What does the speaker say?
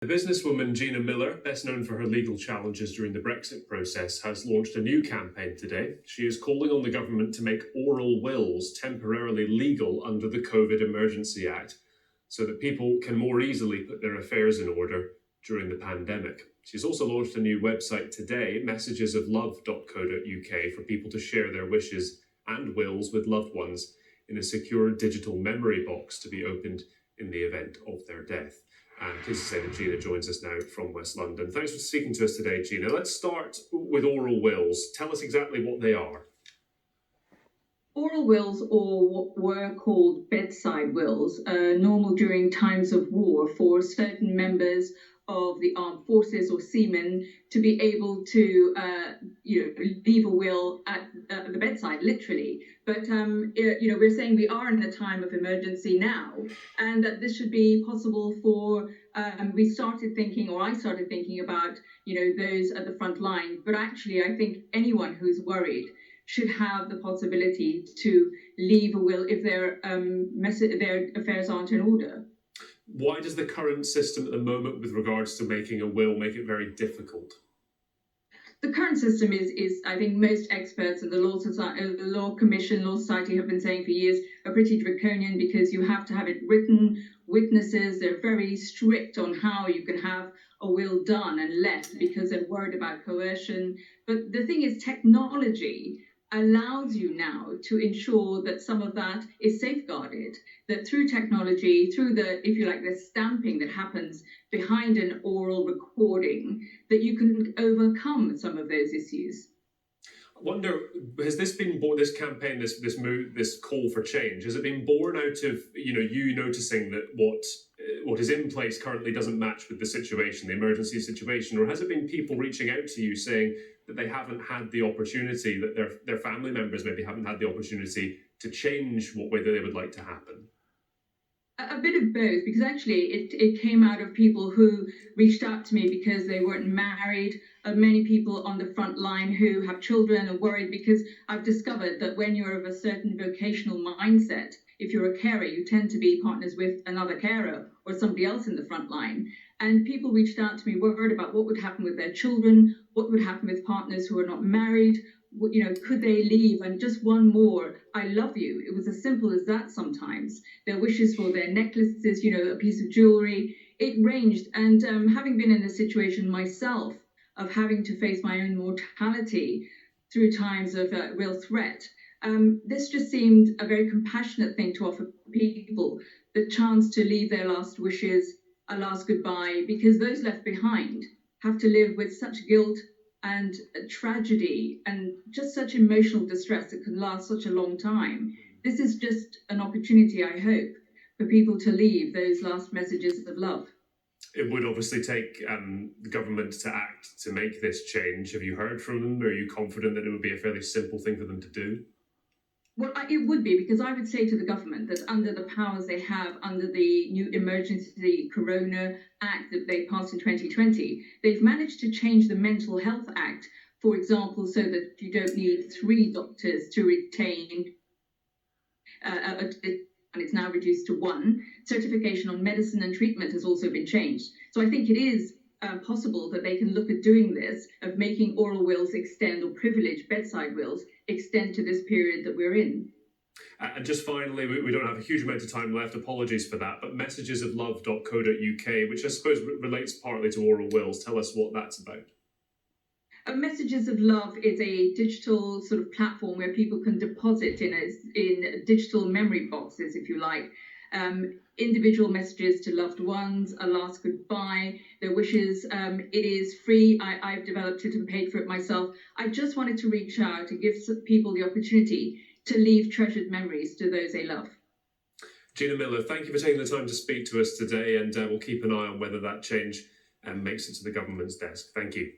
The businesswoman Gina Miller, best known for her legal challenges during the Brexit process, has launched a new campaign today. She is calling on the government to make oral wills temporarily legal under the COVID Emergency Act so that people can more easily put their affairs in order during the pandemic. She's also launched a new website today, messagesoflove.co.uk, for people to share their wishes and wills with loved ones in a secure digital memory box to be opened in the event of their death. And pleased to say that Gina joins us now from West London. Thanks for speaking to us today, Gina. Let's start with oral wills. Tell us exactly what they are. Oral wills, or what were called bedside wills, are normal during times of war for certain members of the armed forces or seamen to be able to leave a will at the bedside, literally. But we're saying we are in a time of emergency now, and that this should be possible for I started thinking about those at the front line. But actually, I think anyone who's worried should have the possibility to leave a will if their affairs aren't in order. Why does the current system at the moment with regards to making a will make it very difficult? The current system is I think most experts in the Law Commission, Law Society have been saying for years, are pretty draconian because you have to have it written, witnesses, they're very strict on how you can have a will done and left because they're worried about coercion. But the thing is, technology allows you now to ensure that some of that is safeguarded, that through technology, through the stamping that happens behind an oral recording, that you can overcome some of those issues. I wonder, has this been born, this campaign, this move, this call for change, has it been born out of you noticing that what is in place currently doesn't match with the situation, the emergency situation, or has it been people reaching out to you saying that they haven't had the opportunity, that their family members maybe haven't had the opportunity to change what way that they would like to happen? A bit of both, because actually it came out of people who reached out to me because they weren't married, many people on the front line who have children are worried, because I've discovered that when you're of a certain vocational mindset, if you're a carer, you tend to be partners with another carer or somebody else in the front line. And people reached out to me worried about what would happen with their children, what would happen with partners who are not married, could they leave? And just one more, I love you. It was as simple as that sometimes. Their wishes for their necklaces, a piece of jewelry, it ranged. And having been in a situation myself of having to face my own mortality through times of real threat, this just seemed a very compassionate thing to offer people, the chance to leave their last wishes, a last goodbye, because those left behind have to live with such guilt and tragedy and just such emotional distress that can last such a long time. This is just an opportunity, I hope, for people to leave those last messages of love. It would obviously take the government to act to make this change. Have you heard from them? Are you confident that it would be a fairly simple thing for them to do? Well, it would be, because I would say to the government that under the powers they have under the new Emergency Corona Act that they passed in 2020, they've managed to change the Mental Health Act, for example, so that you don't need 3 doctors to retain, and it's now reduced to 1. Certification on medicine and treatment has also been changed. So I think it is possible that they can look at doing this, of making oral wills extend, or privileged bedside wills extend to this period that we're in. And just finally, we don't have a huge amount of time left, apologies for that, but messagesoflove.co.uk, which I suppose relates partly to oral wills, tell us what that's about. Messages of Love is a digital sort of platform where people can deposit in digital memory boxes, if you like, individual messages to loved ones, a last goodbye, their wishes. It is free. I've developed it and paid for it myself. I just wanted to reach out and give people the opportunity to leave treasured memories to those they love. Gina Miller, thank you for taking the time to speak to us today, and we'll keep an eye on whether that change makes it to the government's desk. Thank you.